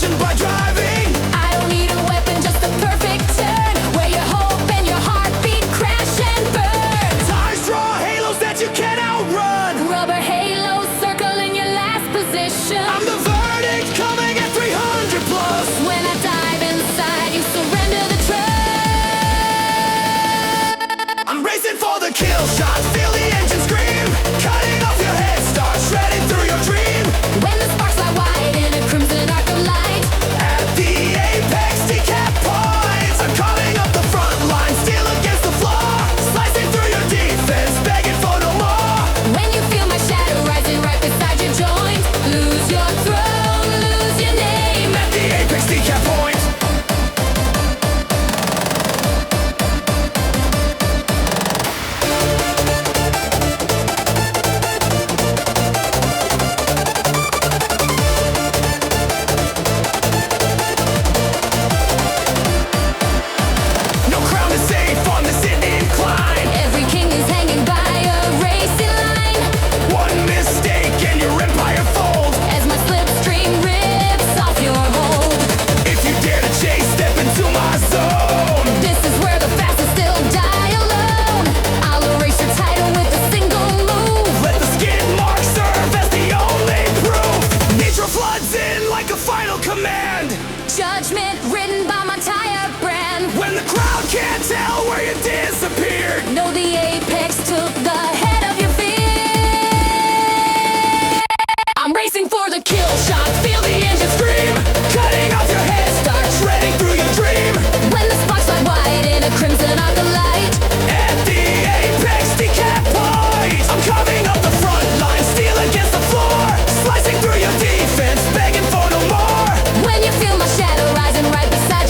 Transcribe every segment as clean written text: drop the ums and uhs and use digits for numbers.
destruction by driving. I don't need a weapon, just a perfect turn where your hope and your heartbeat crash and burn. Tires draw halos that you can't outrun. Rubber halos circle in your last position. I'm the verdict coming at 300 plus. When I dive inside, you surrender the trust. I'm racing for the kill shot. Feel the engine scream. Cutting off your head start, shredding through your dream. When the sparks fly wide in a crimson arc of light. At the apex, decap points. I'm coming up the front line, steel against the floor. Slicing through your defense, begging for no more. When you feel my shadow rising right beside your joint. Lose your throne, lose your name. At the apex, decap point. No crown is safe on this incline. Every king is hanging by a racing line. One mistake and your empire folds. As my slipstream rips off your hold. If you dare to chase, step into my zone. This is where the fastest still die alone. I'll erase your title with a single move. Let the skid mark serve as the only proof. Nitro floods in like a final command. Judgment written by my tire brand. When the crowd can't tell where you disappeared. Know the apex took the head of your fear. I'm racing for the kill shot. Feel the engine scream. Cutting off your head start, shredding through your dream. When the sparks fly wide in a crimson arc of light. At the apex, decap point. I'm coming up the front line, steel against the floor. Slicing through your defense, begging for no more. When you feel my shadow rising right beside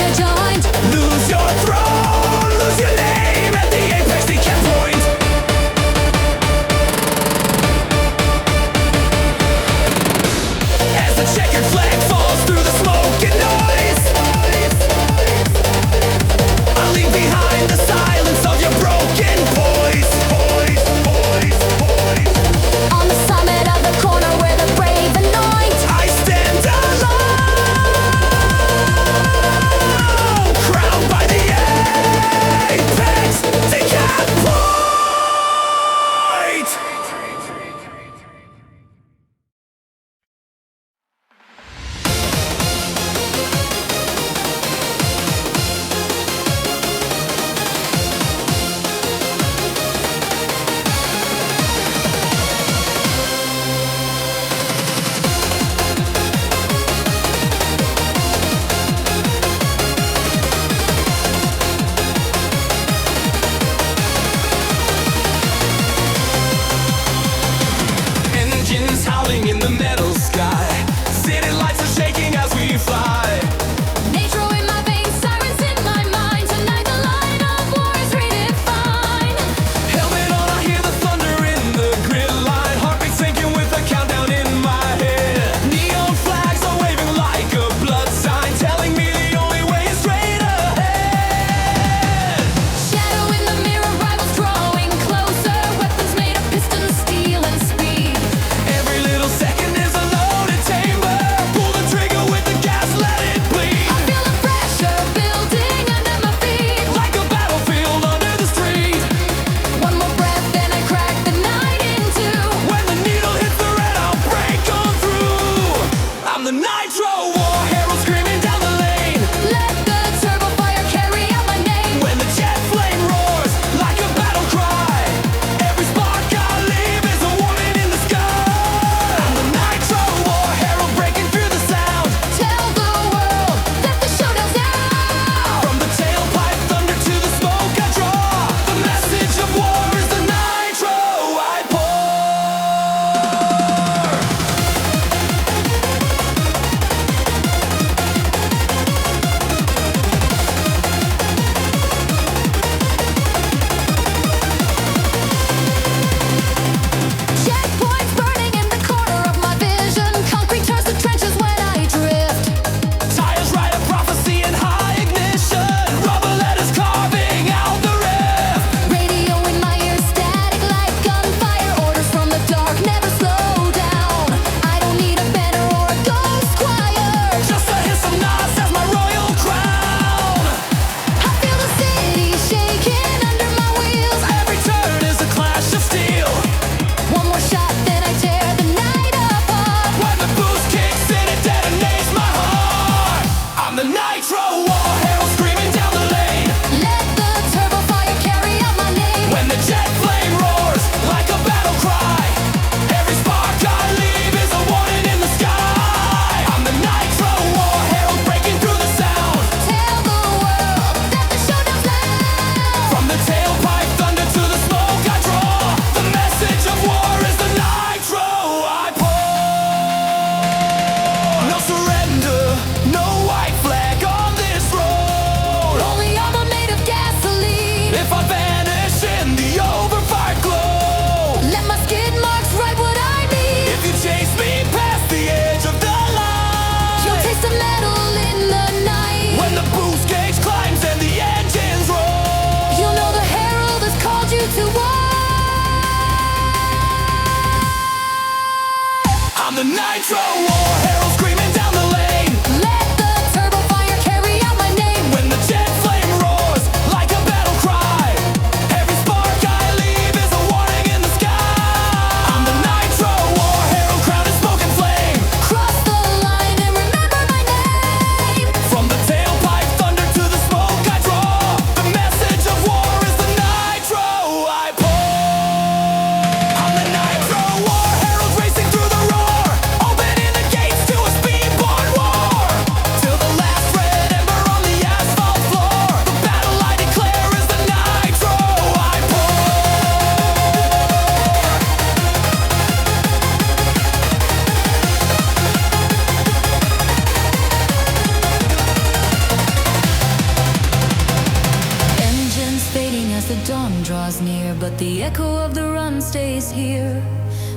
dawn draws near, but the echo of the run stays here.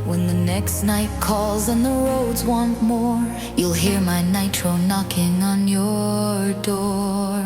When the next night calls and the roads want more, you'll hear my nitro knocking on your door.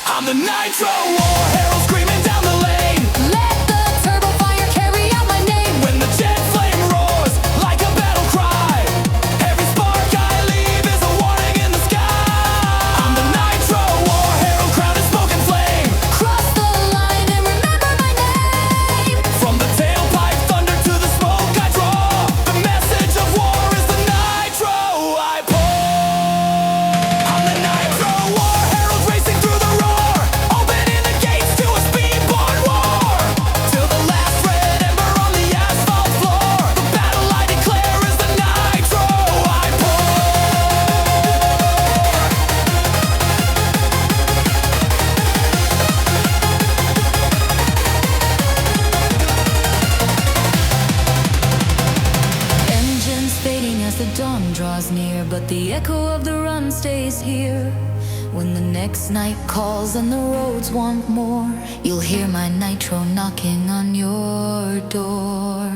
I'm the Nitro War Herald screaming down the lane. Let the turbo fire carry out my name. When the jet flame roars like a battle cry, every spark I leave is a warning in the sky. I'm the Nitro War Herald, crowned in smoke and flame. Cross the line and remember my name. From the tailpipe thunder to the smoke I draw, the message of war is the nitro I pour. I'm the Nitro War Herald racing through the roar, opening the gates to a speedborn war. Till the last red ember on the asphalt floor, the battle I declare is the nitro I pour. Engines fading as the dawn draws near, but the echo of the run stays here. When the next night calls and the roads want more, you'll hear my nitro knocking on your door.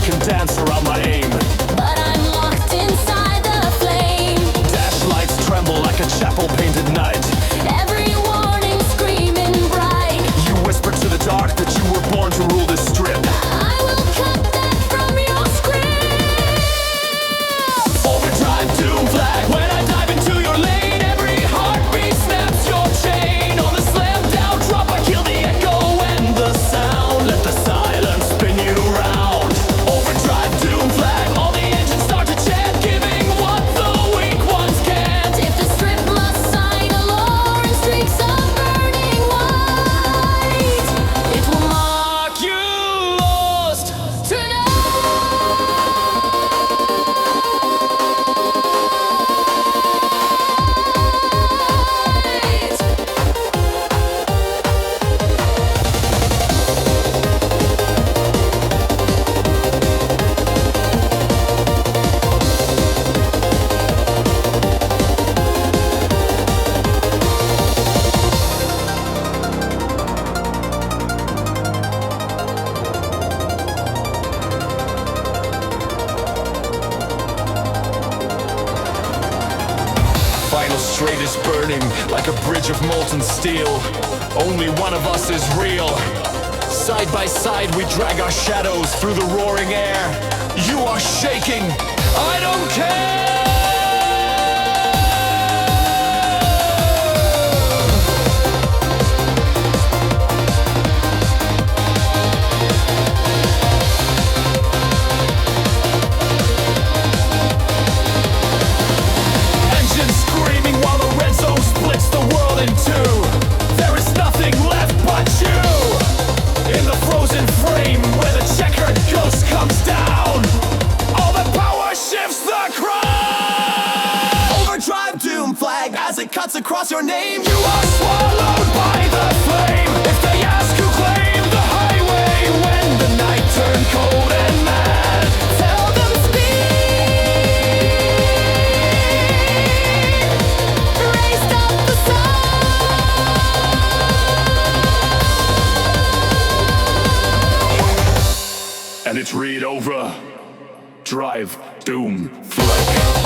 can dance around my aim. But I'm locked inside the flame. Dash lights tremble like a chapel-painted night. Every warning screaming bright. You whisper to the dark that you were born to rule this strip. I will cut that from your script. Overdrive Doomflag. When I dive into your lane, every heartbeat snaps your chain. On the slam down drop, I kill the echo and the sound. Let the silence spin you round. Overdrive Doomflag. All the engines start to chant, giving what the weak ones can't. If the strip must sign a law in streaks of burning white, it will mark You lost. tonight. Final strait is burning like a bridge of molten steel. Only one of us is real. Side by side we drag our shadows through the roaring air. You are shaking. I don't care. Engines screaming while the red zone splits the world in two. There is nothing left but you. In the frozen frame where the checkered ghost comes down, all the power shifts the crown. Overdrive Doomflag as it cuts across your name. You are swallowed by the flame. If they ask who claimed the highway when the night turned cold and mad, Tell them speed. Raised up the sun. and it's read over. Drive Doomflag.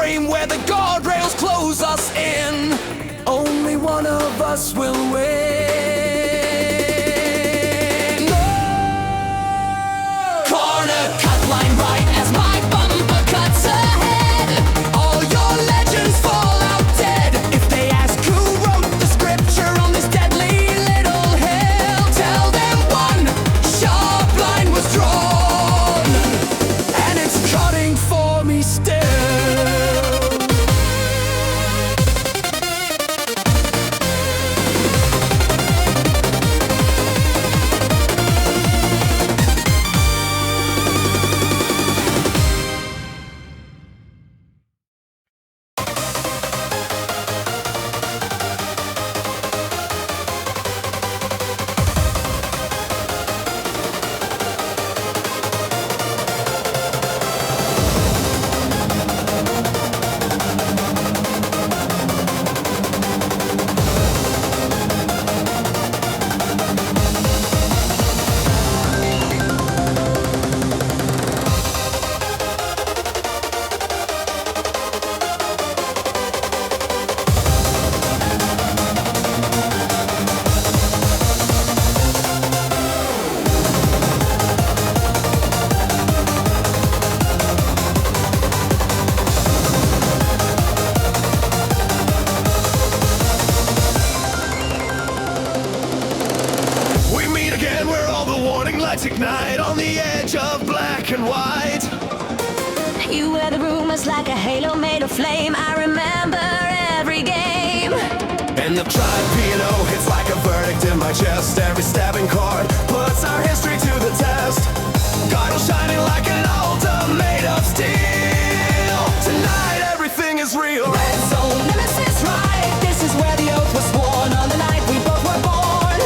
frame where the guardrails close us in. Only one of us will win. No! Corner, Cutline right as my bumper cuts ahead. All your legends fall out dead. If they ask who wrote the scripture on this deadly little hill, tell them one sharp line was drawn, and it's cutting for me still. Ignite on the edge of black and white. You wear the rumors like a halo made of flame. I remember every game. And the tribunal hits like a verdict in my chest. Every stabbing chord puts our history to the test. Cardinal shining like an altar made of steel. Tonight everything is real. Red Zone, Nemesis, Rite. This is where the oath was sworn on the night we both were born.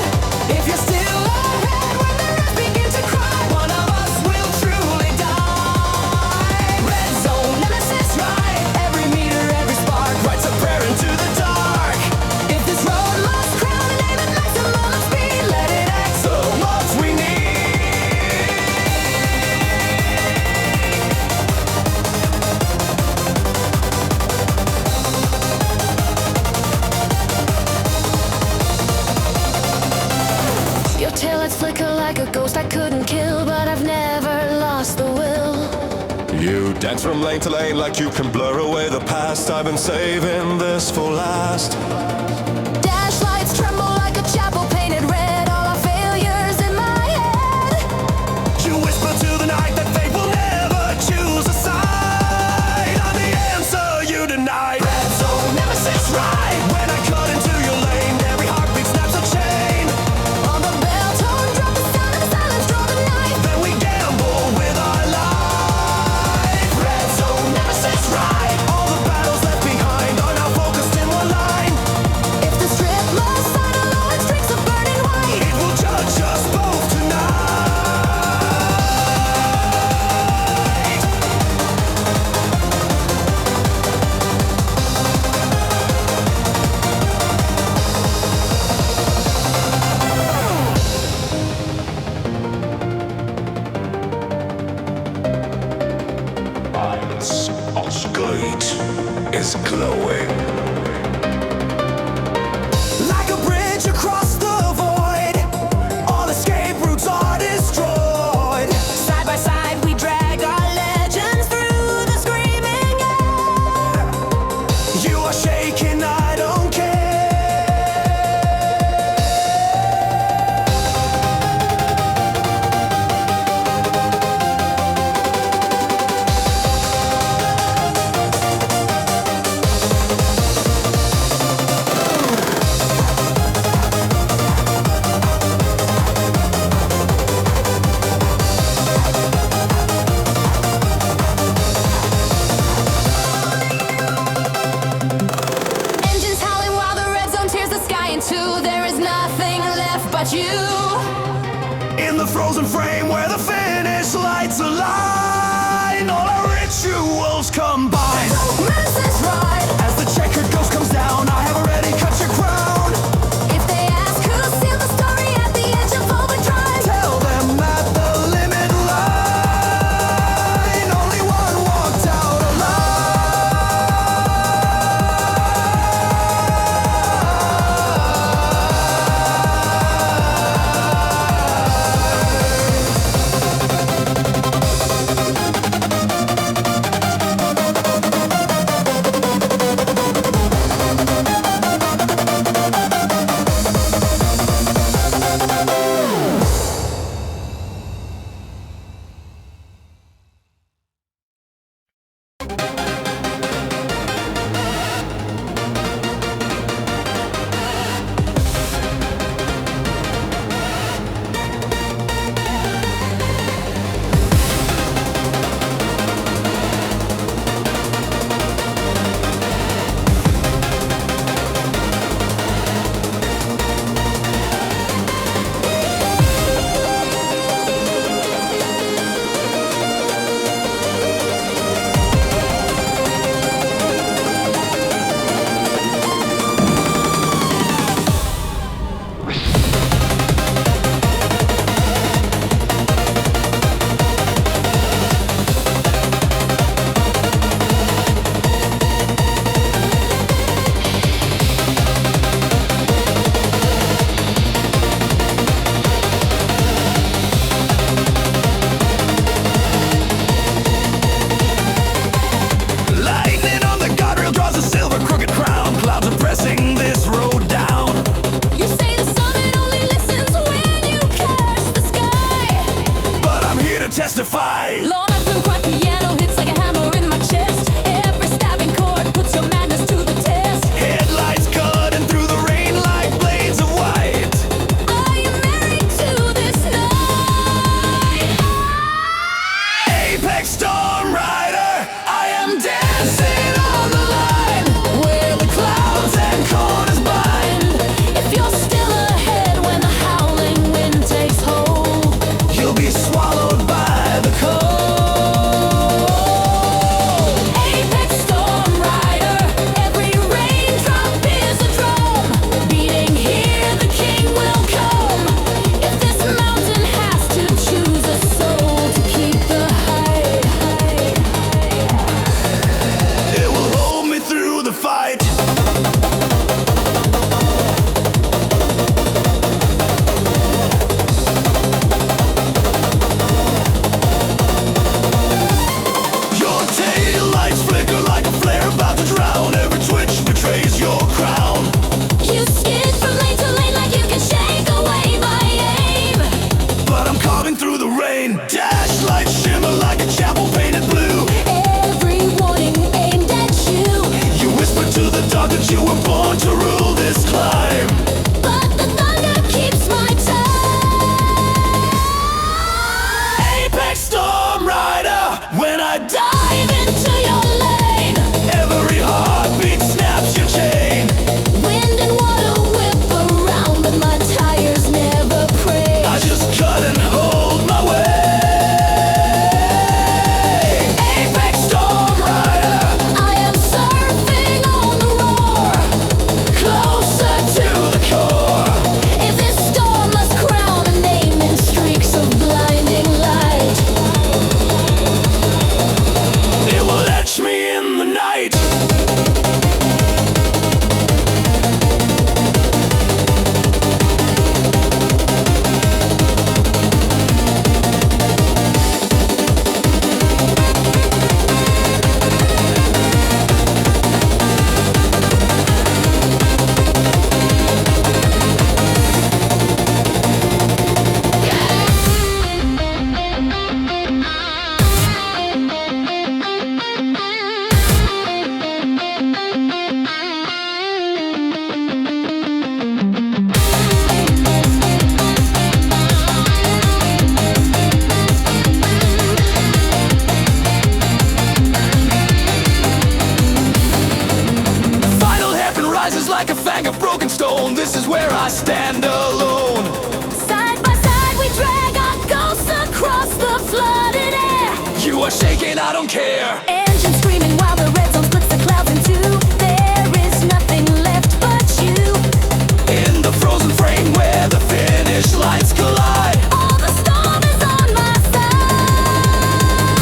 If you're still ahead when the rest begin to cry, one of us will truly die. Red Zone, Nemesis, Rite. Every meter, every spark Writes a prayer into the dark. If this road must crown a name at maximum speed, let it act So much we need. Your taillights flicker like a ghost I couldn't kill, but I've never lost the will. You dance from lane to lane like you can blur away the past. I've been saving this for last. Dash lights tremble like a chapel painted red. All our failures in my head. You whisper to the night that fate will never choose a side. I'm the answer you denied. Red Zone, Nemesis, Rite. When I cut into your lane, every heartbeat snaps a chain. On the bell tone, drop the sound of the silence, draw the knife. Then we gamble with our life. Red Zone, Nemesis, Rite. All the battles left behind are now focused in one line. If the strip must sign a law and streaks of burning white, It will judge us both tonight. Eyes of Skylane is glowing. Like a bridge across the void, all escape routes are destroyed. side by side we drag our legends through the screaming air. You are shaking, I don't care. Engines howling while the red zone tears the sky in two. There is nothing left but you. In the frozen frame where the finish lights align, all our rituals combine. Nemesis, Rite. As the checkered ghost comes down, I have already cut your crown. If they ask who sealed the story at the edge of overdrive, Tell them at the limit line, only one walked out alive. broken stone. This is where I stand alone. Side by side we drag our ghosts across the flooded air. You are shaking, I don't care. Engine screaming while the red zone splits the clouds in two. There is nothing left but you. In the frozen frame where the finish lines collide. All the storm is on my side.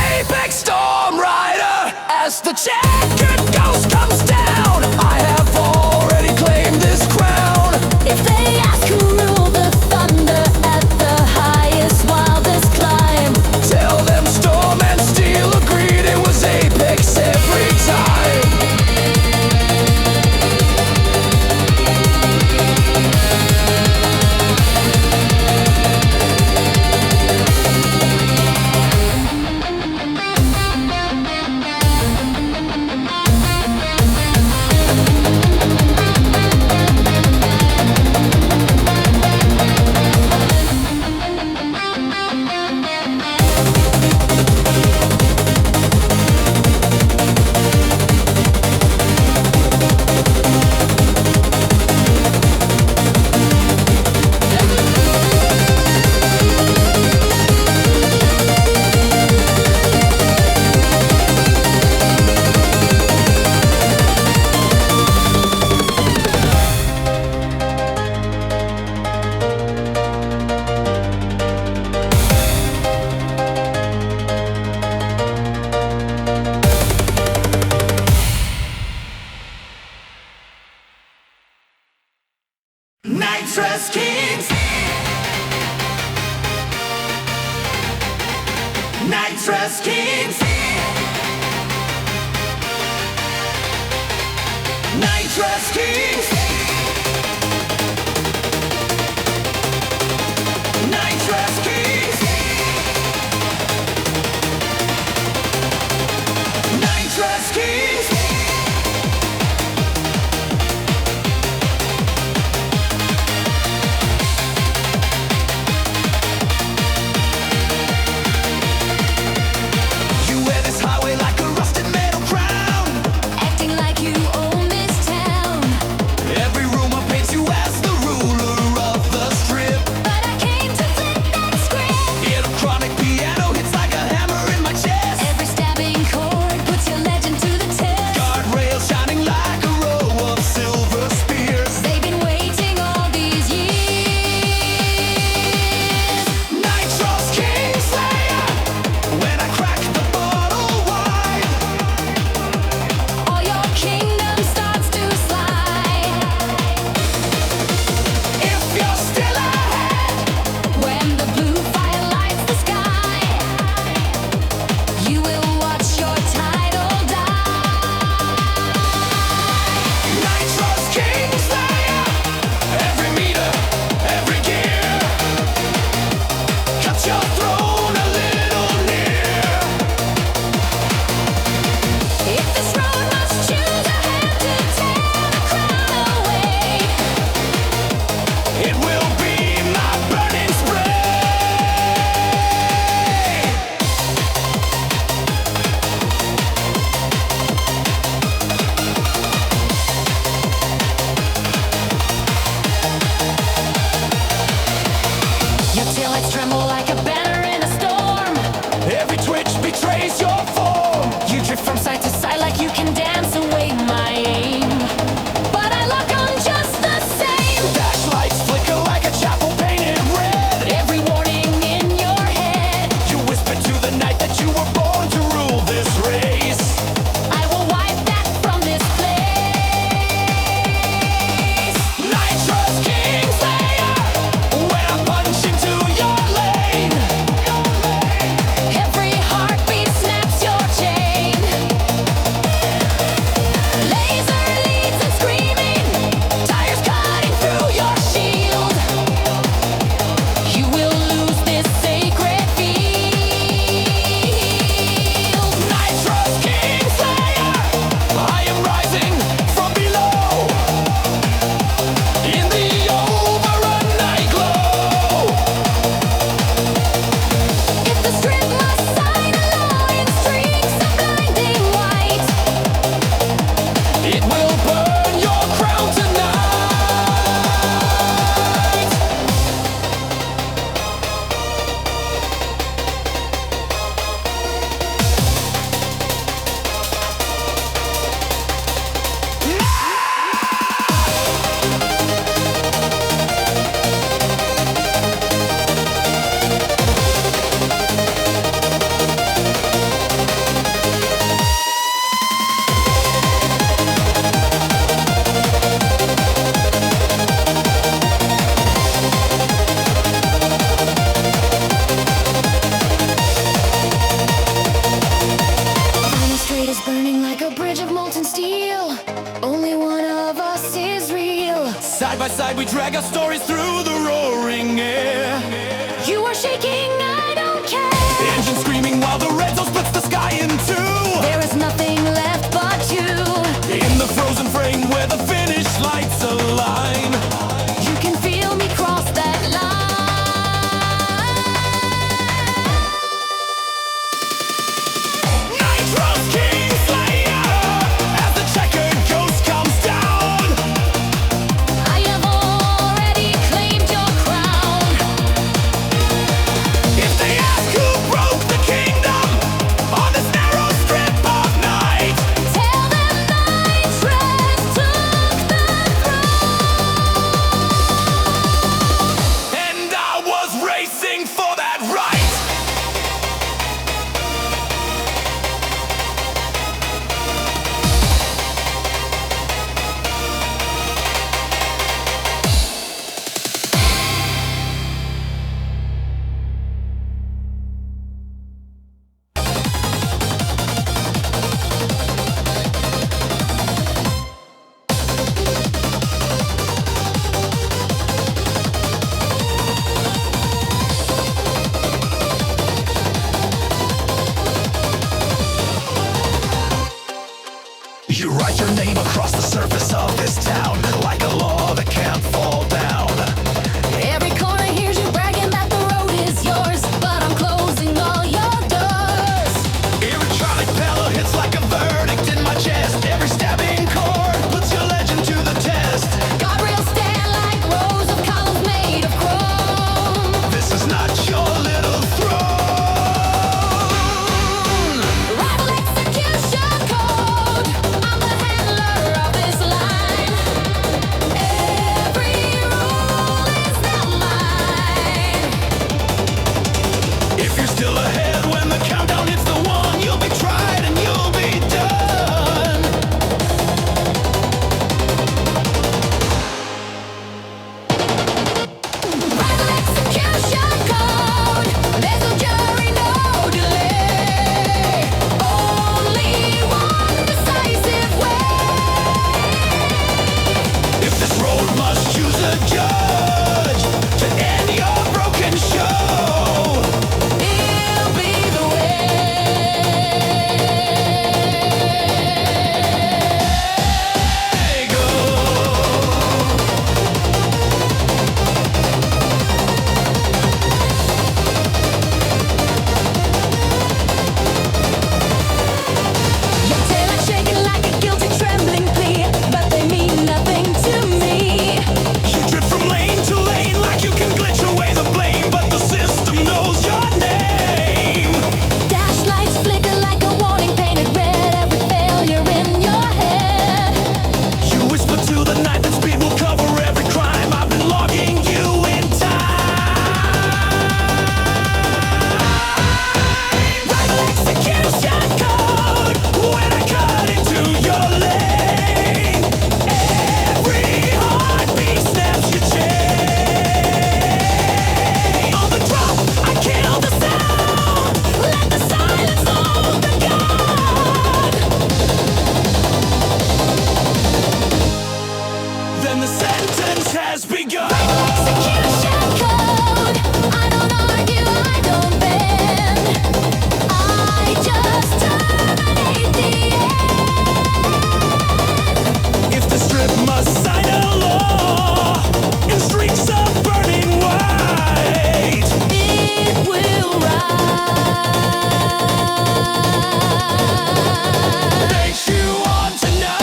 Apex Stormrider, as the checkered ghost comes down, I have already claimed this crown. If they ask who ruled the thunder at the highest, wildest climb, Tell them Storm and Steel agreed it was Apex every time. Nitrous Kings, Nitrous Kings, Nitrous Kings, Nitrous Kings, Nitrous Kings. You wear this highway like a rusted metal crown. acting like you own this town. Every rumor paints you as the ruler of the strip. But I came to flip that script. Electronic piano hits like a hammer in my chest. Every stabbing chord puts your legend to the test. Side by side we drag our stories through the roaring air. You are shaking, I don't care. The engine screaming while the red zone splits the sky in two. There is nothing left but you. In the frozen frame where the finish lights align. You can feel me cross that line. Nitrous Kingslayer, as the checkered ghost comes down. I have already claimed your crown. If they ask who broke the kingdom on this narrow strip of night, Tell them Nitrous took the throne. and I was racing for that right. You write your name across the surface of this town like a law that can't fall down. Every corner hears you bragging that the road is yours, but I'm closing all your doors. Electronic pillow hits like a verdict in my chest. Every stabbing chord puts your legend to the test. Guardrails stand like rows of columns made of chrome. This is not your little throne. Rival execution code. I'm the handler of this line. Every rule is now mine. If you're still ahead when the countdown hits the one, you'll be tried and you'll be done. Rival execution code. There's no jury, no delay. Only one decisive way. If this road must choose a judge to end your broken show, It'll be the way. go. Your tail is shaking like a guilty trembling plea, but they mean nothing to me. You drift from lane to lane like you can glitch away the blame, but the system knows your name. Dash lights flicker like a warning painted red. Every failure in your head. You whisper to the night that speed will cover every crime. I've been logging you in time. Rival execution code when I cut into your lane. Every heartbeat snaps your chain. On the drop, I kill the sound. Let the silence hold the gun. Then the sentence has begun. Execution code. I don't argue, I don't bend. I just terminate the end. If the strip must sign a law in streaks of burning white, It will rise. makes you want to know.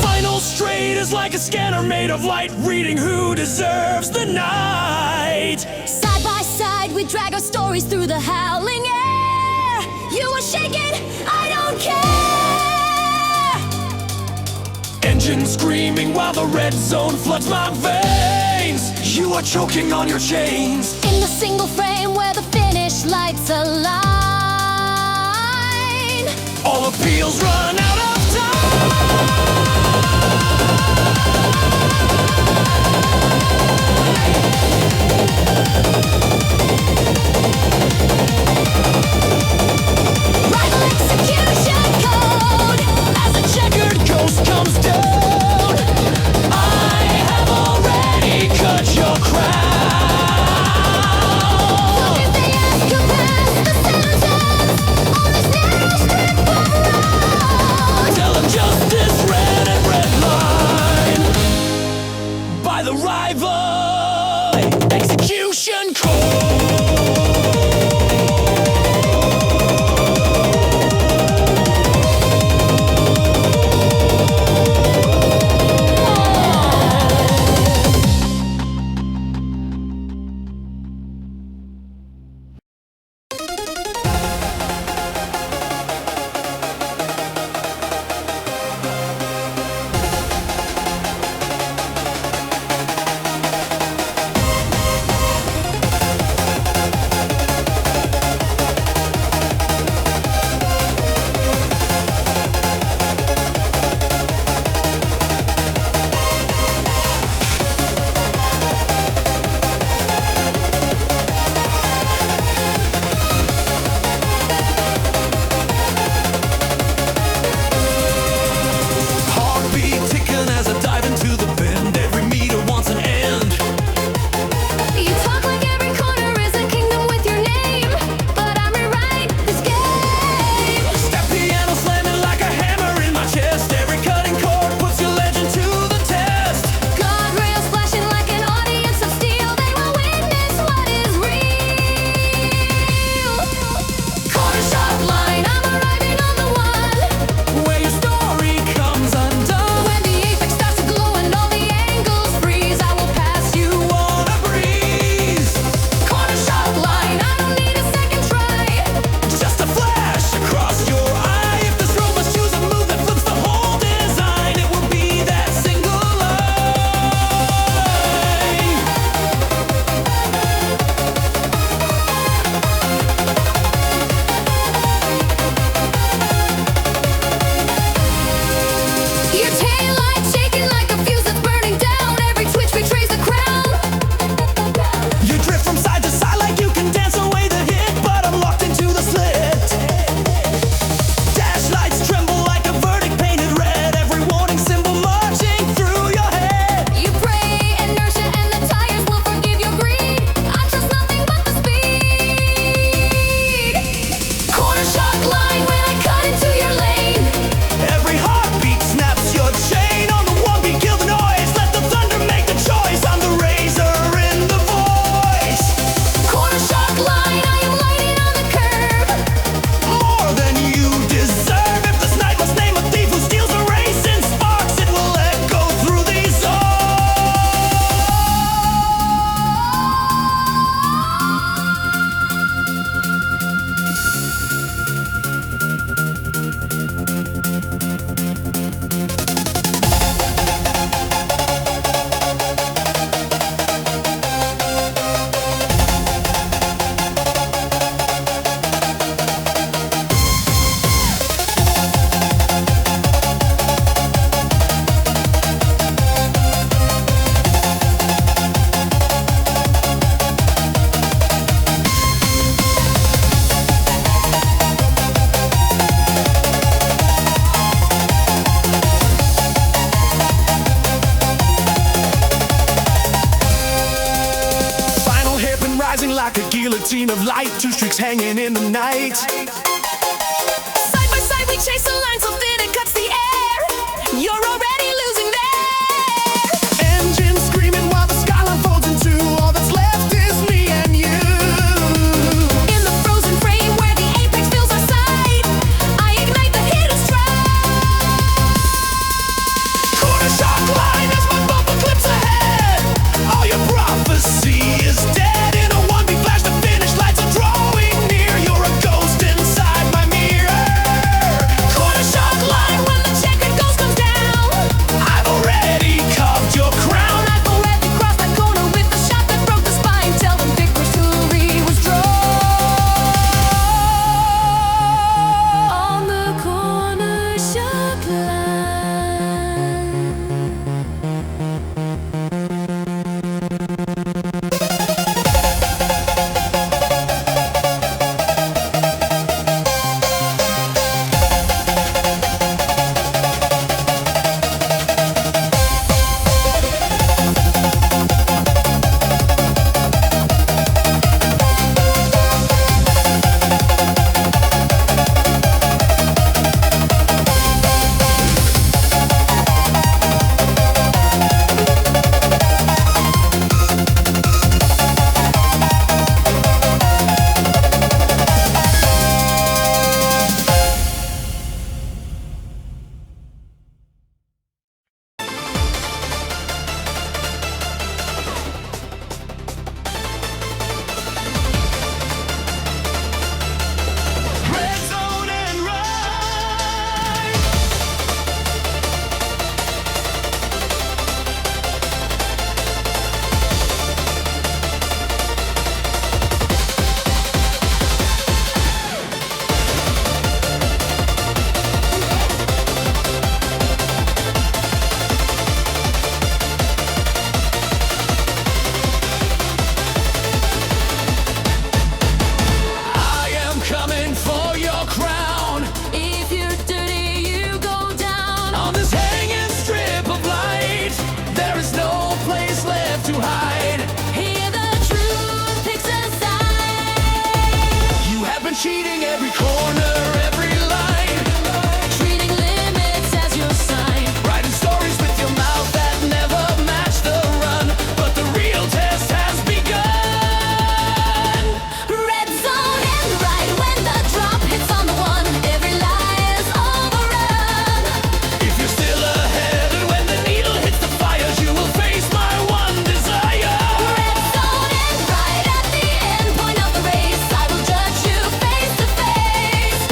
Final straight is like a scanner made of light, reading who deserves the night. Side by side, we drag our stories through the howling air. You are shaking, I don't care. Engine screaming while the red zone floods my veins. You are choking on your chains. In the single frame where the finish lights align. All appeals run out of time. like a guillotine of light, two streaks hanging in the night. Side by side we chase a line so thin it cuts the air. You're already losing there. Engines screaming while the skyline folds in two. All that's left is me and you. In the frozen frame where the apex fills our sight, I ignite the hidden strike. Corner shockline as my bumper clips ahead. All your prophecy is dead. In a one big flash, the finish lights are drawing near. You're a ghost inside my mirror. Corner shockline when the checkered ghost comes down. I've already carved your crown. I've already crossed that corner with the shot that broke the spine. Tell them victory was drawn. On the corner Shockline. Red Zone Endright. I am coming for your crown. If you're dirty, you go down. On this hanging strip of light, there is no place left to hide. Hear the truth picks a side. You have been cheating every corner, every line. Treating limits as your sign. Writing stories with your mouth that never match the run. But the real test has begun. Red zone and right when the drop hits on the one. Every lie is overrun. If you're still ahead and when the needle hits the fires, you will face my one desire. Red zone and right at the end point of the race. I will judge you face to face.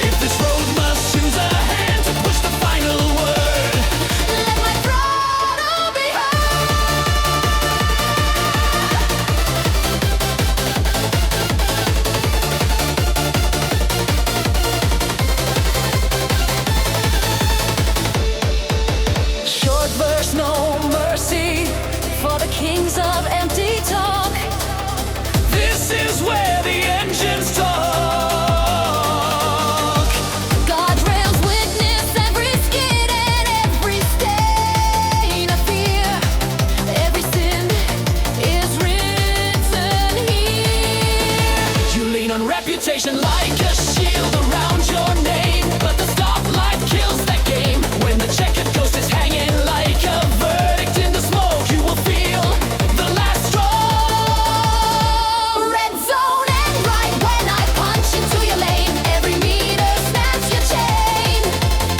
If this road must choose a hand to push the final word, Let my throttle be heard. Short verse, no mercy for the kings of empty talk. this is where the engines talk. Guardrails witness every skid and every stain of fear. Every sin is written here. You lean on reputation like a shield around your name, but the stoplight kills that game. When the checkered ghost is hanging like a verdict in the smoke, you will feel the last straw. Red zone and right when I punch into your lane. Every meter snaps your chain.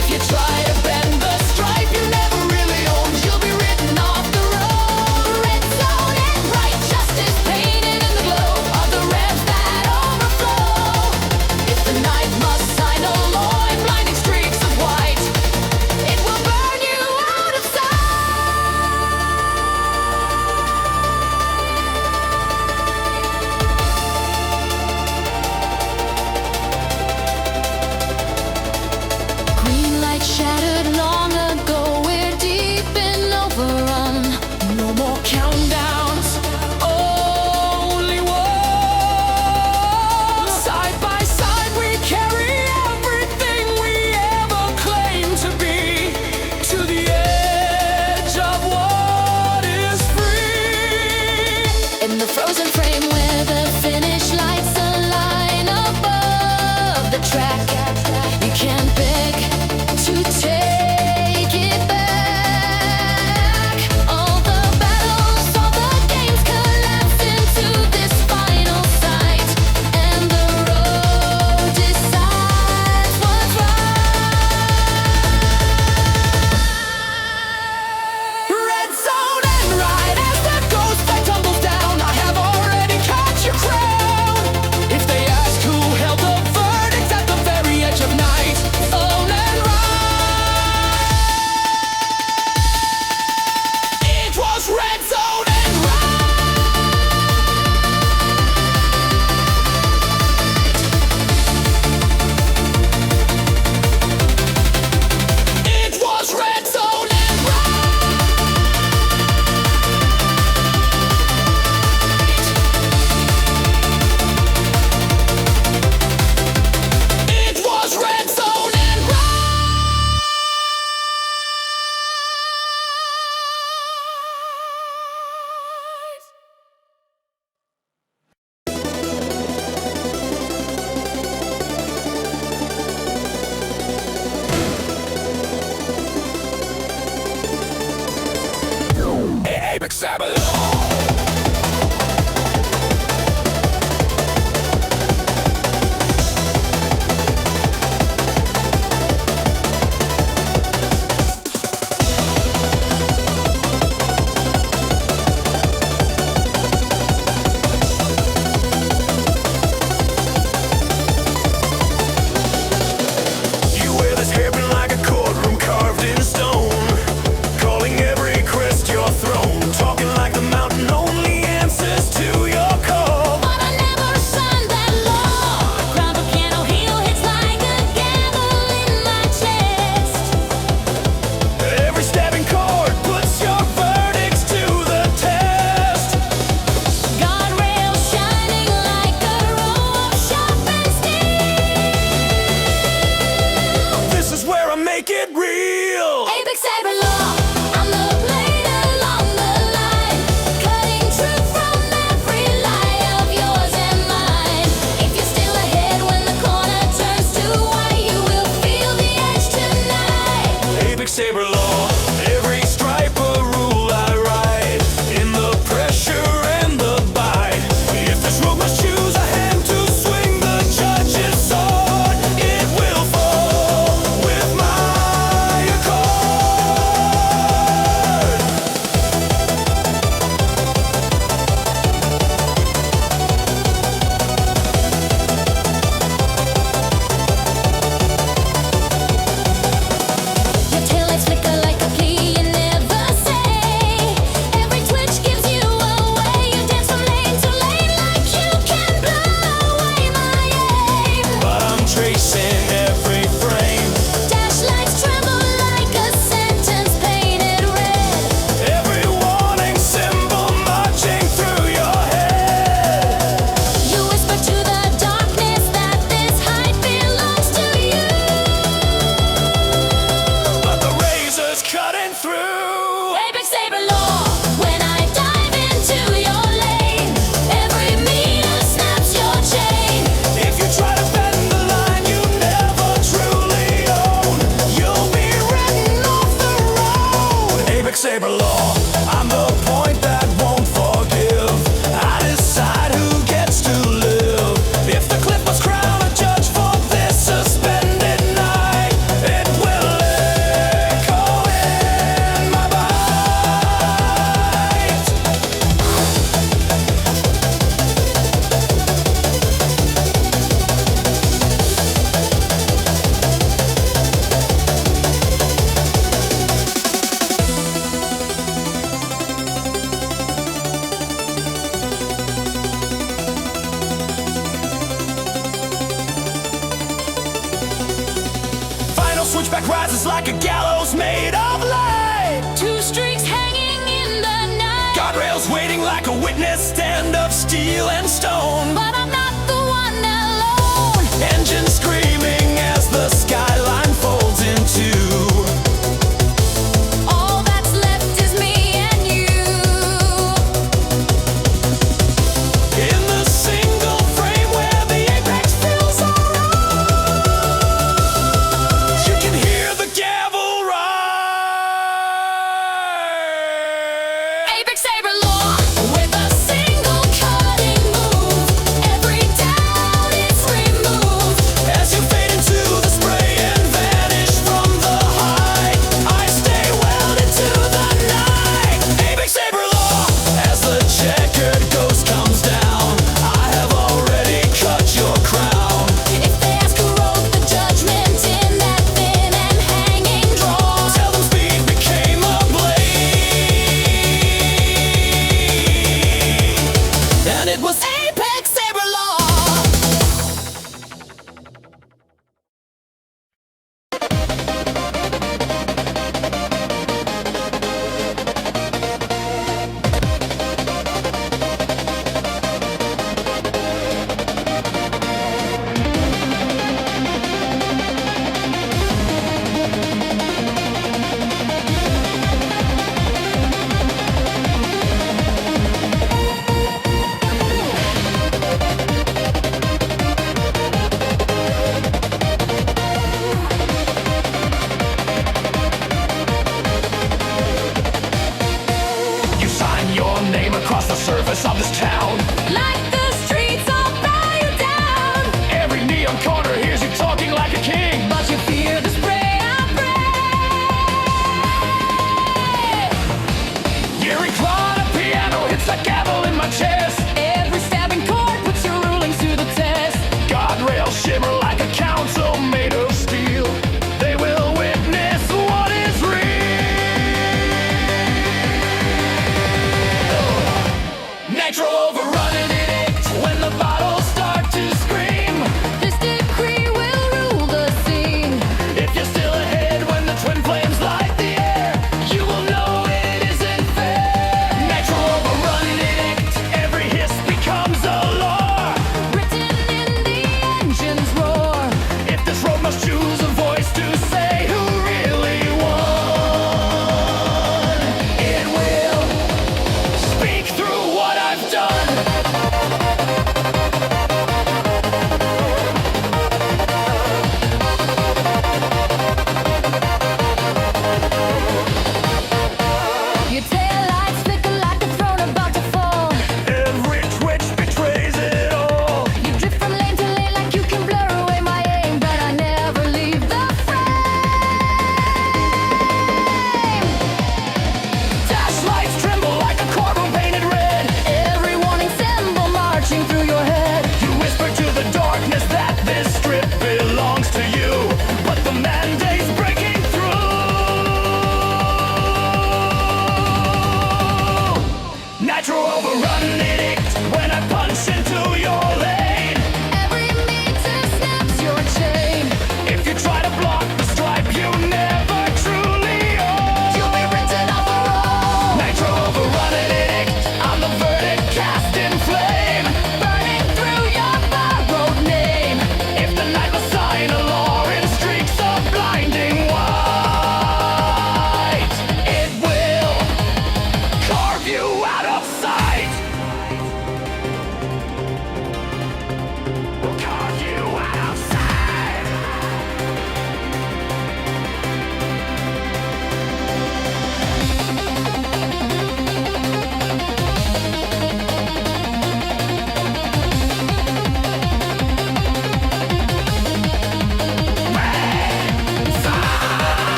If you try to bend the stripe you never really owned, you'll be written off the road. Red zone and right justice painted in the glow of the revs that overflow. Sabre Law. Sabre Law, every stripe a rule I write. In the pressure and the bite. If this rogue must choose a hand to swing the judge's sword, it will fall with my accord. Your taillights flicker like a plea you never say. Every twitch gives you away. You dance from lane to lane like you can blow away my aim. But I'm tracing every frame. Dash lights tremble like a sentence painted red. Every warning symbol marching through your head. You whisper to the darkness that this height belongs to you. But the razor's cutting through. Apex Sabre Law, when I dive into your lane, every meter snaps your chain. If you try to bend the line you never truly own, you'll be written off the road. Apex Sabre Law, I'm the point that won't forgive. I decide who gets to live. If the cliff must crown a judge for this suspended night, it will echo in my bite. Final switchback rises like a gallows made of light. Two streaks hanging in the night. Guardrails waiting like a witness stand of steel and stone. But I'm not the one alone. Engine screaming as the skyline folds into. All that's left is me and you. In the single frame where the apex fills our road, you can hear the gavel rise. Apex Sabre Law, with a single cutting move, every doubt is removed. As you fade into the spray and vanish from the height, I stay welded to the night. Apex Sabre Law, as the checkered ghost comes down, I have already cut your crown. If they ask who wrote the judgment in that thin and hanging draw, Tell them speed became a blade, and it was Apex Sabre Law. through your